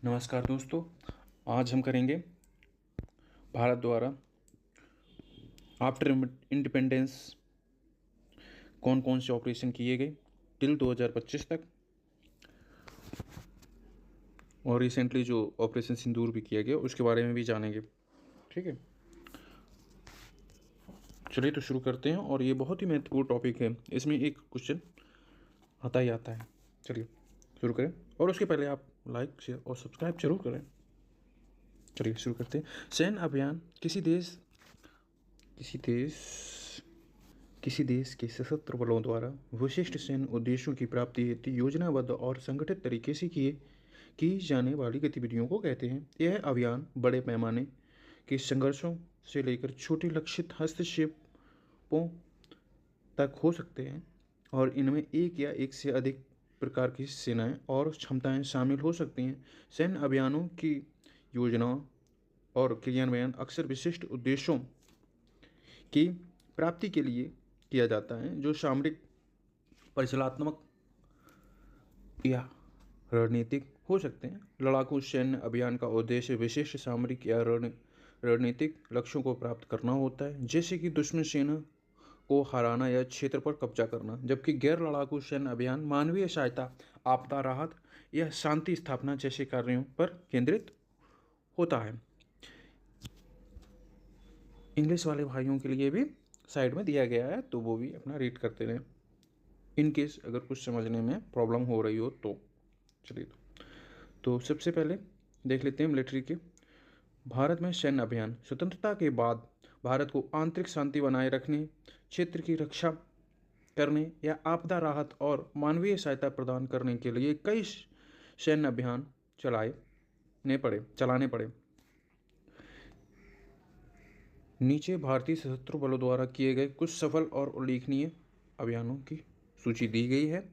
नमस्कार दोस्तों। आज हम करेंगे भारत द्वारा आफ्टर इंडिपेंडेंस कौन कौन से ऑपरेशन किए गए टिल 2025 तक, और रिसेंटली जो ऑपरेशन सिंदूर भी किया गया उसके बारे में भी जानेंगे। ठीक है, चलिए तो शुरू करते हैं। और ये बहुत ही महत्वपूर्ण टॉपिक है, इसमें एक क्वेश्चन आता ही आता है। चलिए शुरू करें, और उसके पहले आप लाइक शेयर और सब्सक्राइब जरूर करें। चलिए शुरू करते हैं। सैन्य अभियान किसी देश के सशस्त्र बलों द्वारा विशिष्ट सैन्य उद्देश्यों की प्राप्ति हेतु योजनाबद्ध और संगठित तरीके से की जाने वाली गतिविधियों को कहते हैं। यह अभियान बड़े पैमाने के संघर्षों से लेकर छोटे लक्षित हस्तक्षेपों तक हो सकते हैं, और इनमें एक या एक से अधिक प्रकार की सेनाएं और क्षमताएं शामिल हो सकती हैं। सैन्य अभियानों की योजना और क्रियान्वयन अक्सर विशिष्ट उद्देश्यों की प्राप्ति के लिए किया जाता है, जो सामरिक, परिचालनात्मक या रणनीतिक हो सकते हैं। लड़ाकू सैन्य अभियान का उद्देश्य विशिष्ट सामरिक या रणनीतिक लक्ष्यों को प्राप्त करना होता है, जैसे कि दुश्मन सेना को हराना या क्षेत्र पर कब्जा करना, जबकि गैर लड़ाकू सैन्य अभियान मानवीय सहायता, आपदा राहत या शांति स्थापना जैसे कार्यों पर केंद्रित होता है। इंग्लिश वाले भाइयों के लिए भी साइड में दिया गया है, तो वो भी अपना रीड करते रहें इन केस अगर कुछ समझने में प्रॉब्लम हो रही हो तो। चलिए तो सबसे पहले देख लेते हैं मिलिट्री के। भारत में सैन्य अभियान स्वतंत्रता के बाद भारत को आंतरिक शांति बनाए रखने, क्षेत्र की रक्षा करने या आपदा राहत और मानवीय सहायता प्रदान करने के लिए कई सैन्य अभियान चलाने पड़े। नीचे भारतीय सशस्त्र बलों द्वारा किए गए कुछ सफल और उल्लेखनीय अभियानों की सूची दी गई है।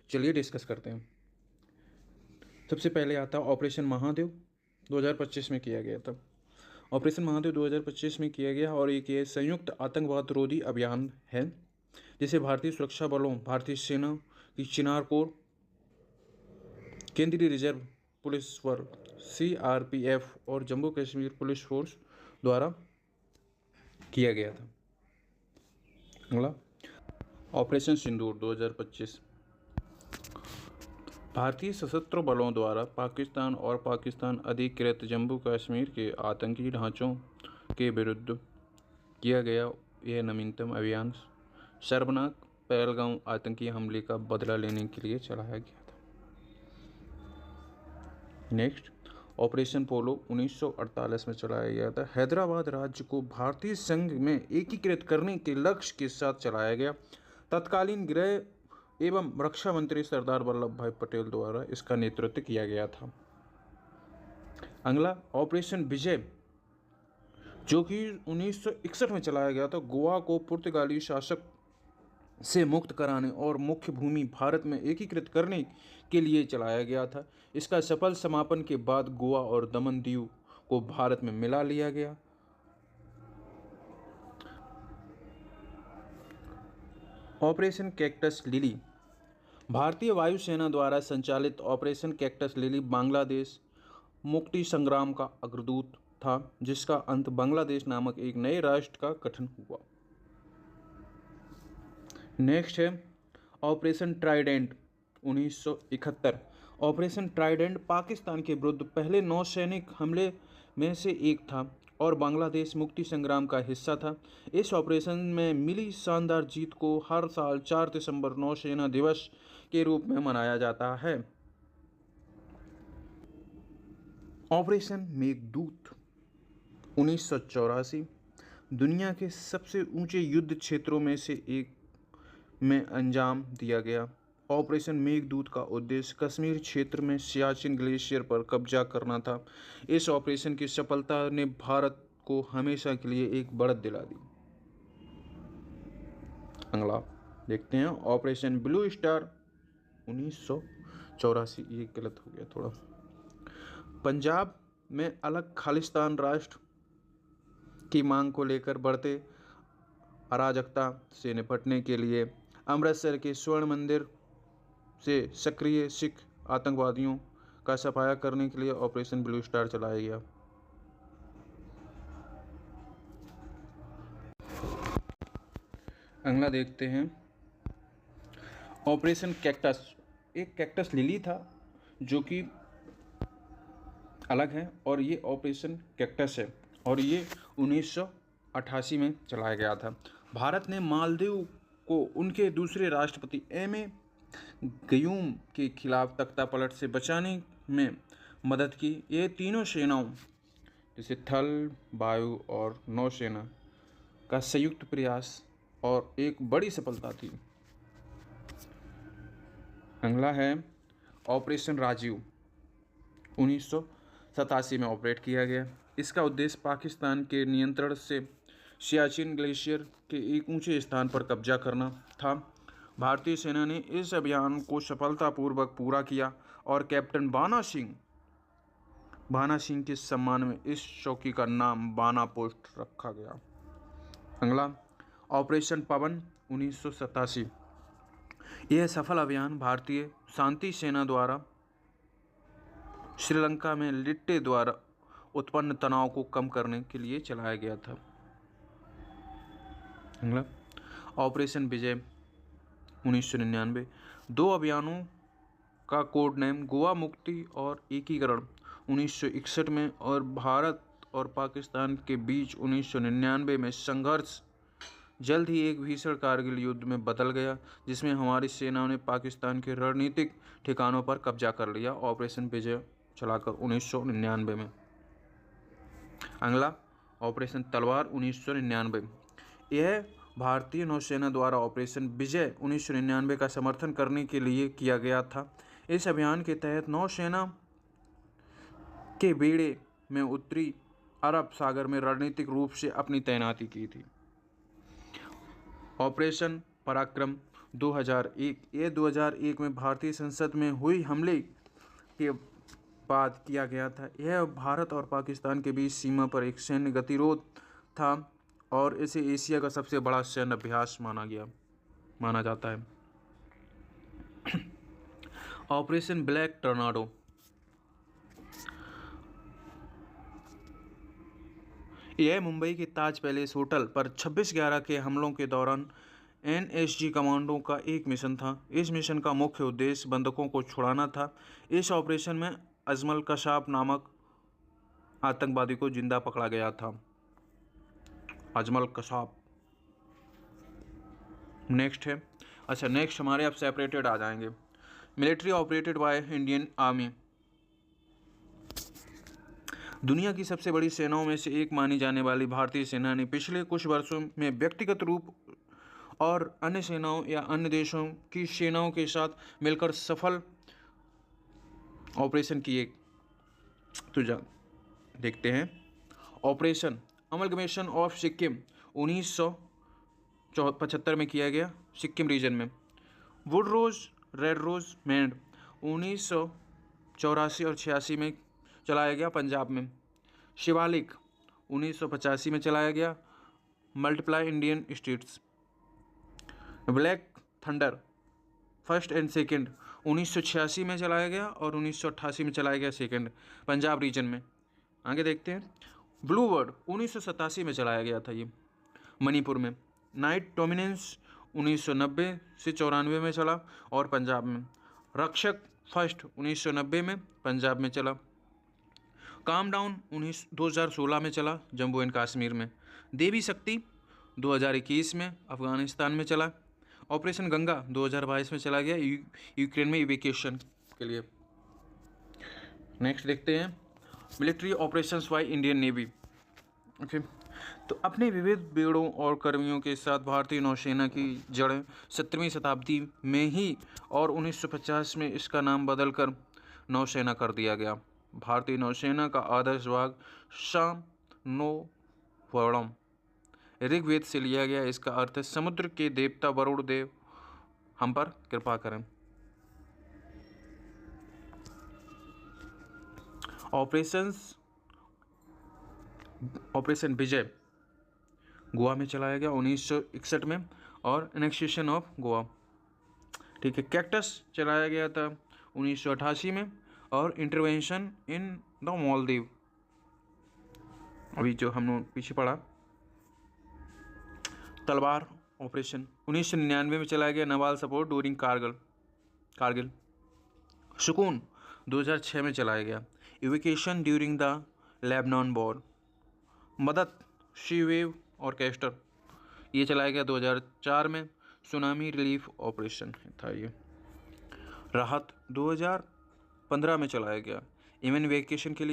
चलिए डिस्कस करते हैं। सबसे पहले आता है ऑपरेशन महादेव, 2025 में किया गया था। ऑपरेशन महादेव 2025 में किया गया, और एक ये संयुक्त आतंकवाद रोधी अभियान है, जिसे भारतीय सुरक्षा बलों, भारतीय सेना की चिनार कोर, केंद्रीय रिजर्व पुलिस बल CRPF और जम्मू कश्मीर पुलिस फोर्स द्वारा किया गया था। अगला ऑपरेशन सिंदूर 2025। भारतीय सशस्त्र बलों द्वारा पाकिस्तान और पाकिस्तान अधिकृत जम्मू कश्मीर के आतंकी ढांचों के विरुद्ध किया गया यह नवीनतम अभियान शर्मनाक पहलगाम आतंकी हमले का बदला लेने के लिए चलाया गया था। नेक्स्ट ऑपरेशन पोलो 1948 में चलाया गया था। हैदराबाद राज्य को भारतीय संघ में एकीकृत करने के लक्ष्य के साथ चलाया गया। तत्कालीन गृह एवं रक्षा मंत्री सरदार वल्लभ भाई पटेल द्वारा इसका नेतृत्व किया गया था। अगला ऑपरेशन विजय, जो कि 1961 में चलाया गया था। गोवा को पुर्तगाली शासक से मुक्त कराने और मुख्य भूमि भारत में एकीकृत करने के लिए चलाया गया था। इसका सफल समापन के बाद गोवा और दमन दीव को भारत में मिला लिया गया। ऑपरेशन कैक्टस लिली, भारतीय वायुसेना द्वारा संचालित ऑपरेशन कैक्टस लिली बांग्लादेश मुक्ति संग्राम का अग्रदूत था, जिसका अंत बांग्लादेश नामक एक नए राष्ट्र का गठन हुआ। नेक्स्ट है operation Trident 1971। Operation Trident Pakistan के विरुद्ध पहले नौसैनिक हमले में से एक था और बांग्लादेश मुक्ति संग्राम का हिस्सा था। इस ऑपरेशन में मिली शानदार जीत को हर साल 4 दिसंबर नौसेना दिवस के रूप में मनाया जाता है। ऑपरेशन मेघदूत 1984 दुनिया के सबसे ऊंचे युद्ध क्षेत्रों में से एक में अंजाम दिया गया। ऑपरेशन मेघदूत का उद्देश्य कश्मीर क्षेत्र में सियाचिन ग्लेशियर पर कब्जा करना था। इस ऑपरेशन की सफलता ने भारत को हमेशा के लिए एक बढ़त दिला दी। अगला देखते हैं ऑपरेशन ब्लू स्टार 1984। ये गलत हो गया थोड़ा। पंजाब में अलग खालिस्तान राष्ट्र की मांग को लेकर बढ़ते अराजकता से निपटने के लिए अमृतसर के स्वर्ण मंदिर से सक्रिय सिख आतंकवादियों का सफाया करने के लिए ऑपरेशन ब्लू स्टार चलाया गया। अगला देखते हैं ऑपरेशन कैक्टस। एक कैक्टस लिली था जो कि अलग है, और ये ऑपरेशन कैक्टस है, और ये 1988 में चलाया गया था। भारत ने मालदीव को उनके दूसरे राष्ट्रपति एम.ए. गयूम के खिलाफ तख्तापलट से बचाने में मदद की। ये तीनों सेनाओं जैसे थल, वायु और नौसेना का संयुक्त प्रयास और एक बड़ी सफलता थी। अगला है ऑपरेशन राजीव। 1987 में ऑपरेट किया गया। इसका उद्देश्य पाकिस्तान के नियंत्रण से सियाचिन ग्लेशियर के एक ऊंचे स्थान पर कब्जा करना था। भारतीय सेना ने इस अभियान को सफलतापूर्वक पूरा किया और कैप्टन बाना सिंह के सम्मान में इस चौकी का नाम बाना पोस्ट रखा गया। अगला ऑपरेशन पवन 1987। यह सफल अभियान भारतीय शांति सेना द्वारा श्रीलंका में लिट्टे द्वारा उत्पन्न तनाव को कम करने के लिए चलाया गया था। अगला ऑपरेशन विजय 1999। दो अभियानों का कोड नेम गोवा मुक्ति और एकीकरण 1961 में और भारत और पाकिस्तान के बीच 1999 में संघर्ष जल्द ही एक भीषण कारगिल युद्ध में बदल गया, जिसमें हमारी सेनाओं ने पाकिस्तान के रणनीतिक ठिकानों पर कब्जा कर लिया। ऑपरेशन विजय चलाकर 1999 में। अगला ऑपरेशन तलवार 1999। यह भारतीय नौसेना द्वारा ऑपरेशन विजय 1999 का समर्थन करने के लिए किया गया था। इस अभियान के तहत नौसेना के बेड़े में उत्तरी अरब सागर में रणनीतिक रूप से अपनी तैनाती की थी। ऑपरेशन पराक्रम 2001। यह 2001 में भारतीय संसद में हुई हमले के बाद किया गया था। यह भारत और पाकिस्तान के बीच सीमा पर एक सैन्य गतिरोध था और इसे एशिया का सबसे बड़ा सैन्य अभ्यास माना जाता है। Operation black tornado. यह मुंबई के ताज पैलेस होटल पर 26/11 के हमलों के दौरान एनएसजी कमांडो का एक मिशन था। इस मिशन का मुख्य उद्देश्य बंधकों को छुड़ाना था। इस ऑपरेशन में अजमल कसाब नामक आतंकवादी को जिंदा पकड़ा गया था। अजमल कसाब नेक्स्ट हमारे अब सेपरेटेड आ जाएंगे। Military operated by Indian army. दुनिया की सबसे बड़ी सेनाओं में से एक मानी जाने वाली भारतीय सेना ने पिछले कुछ वर्षों में व्यक्तिगत रूप और अन्य सेनाओं या अन्य देशों की सेनाओं के साथ मिलकर सफल ऑपरेशन किए। तो देखते हैं। ऑपरेशन अमलगमेशन ऑफ सिक्किम 1975 में किया गया सिक्किम रीजन में। वुड रोज रेड रोज मैंड 1984 और 86 में चलाया गया पंजाब में। शिवालिक 1985 में चलाया गया multiply Indian states. Black thunder first and second 1986 में चलाया गया और 1988 में चलाया गया सेकंड पंजाब रीजन में। आगे देखते हैं। ब्लू वर्ड 1987 में चलाया गया था ये मणिपुर में। नाइट डोमिनेंस 1990 से 94 में चला और पंजाब में। रक्षक फर्स्ट 1990 में पंजाब में चला। काम डाउन 2016 में चला जम्मू एंड कश्मीर में। देवी शक्ति 2021 में अफगानिस्तान में चला। ऑपरेशन गंगा 2022 में चला गया यूक्रेन में इवेक्यूएशन के लिए। नेक्स्ट देखते हैं military operations by Indian navy. Okay, तो अपने विविध बेड़ों और कर्मियों के साथ भारतीय नौसेना की जड़ें 17वीं शताब्दी में ही और 1950 में इसका नाम बदलकर नौसेना कर दिया गया। भारतीय नौसेना का आदर्श भाग शाम नो वर्णम ऋग्वेद से लिया गया। इसका अर्थ है समुद्र के देवता वरुण देव हम पर कृपा करें। ऑपरेशन विजय गोवा में चलाया गया 1961 में और एनेक्सेशन ऑफ गोवा। ठीक है। कैक्टस चलाया गया था 1988 में और इंटरवेंशन इन द मालदीव, अभी जो हम लोग पीछे पड़ा, तलवार ऑपरेशन 1999 में चलाया गया, नवाल सपोर्ट ड्यूरिंग कारगिल। सुकून 2006 में चलाया गया, evacuation during the Lebanon war. मदद शी वेव ऑर्केस्ट्रा, ये चलाया गया 2004 में, सुनामी रिलीफ ऑपरेशन था ये। राहत 2015 में चलाया गया, इवन वेकेशन के लिए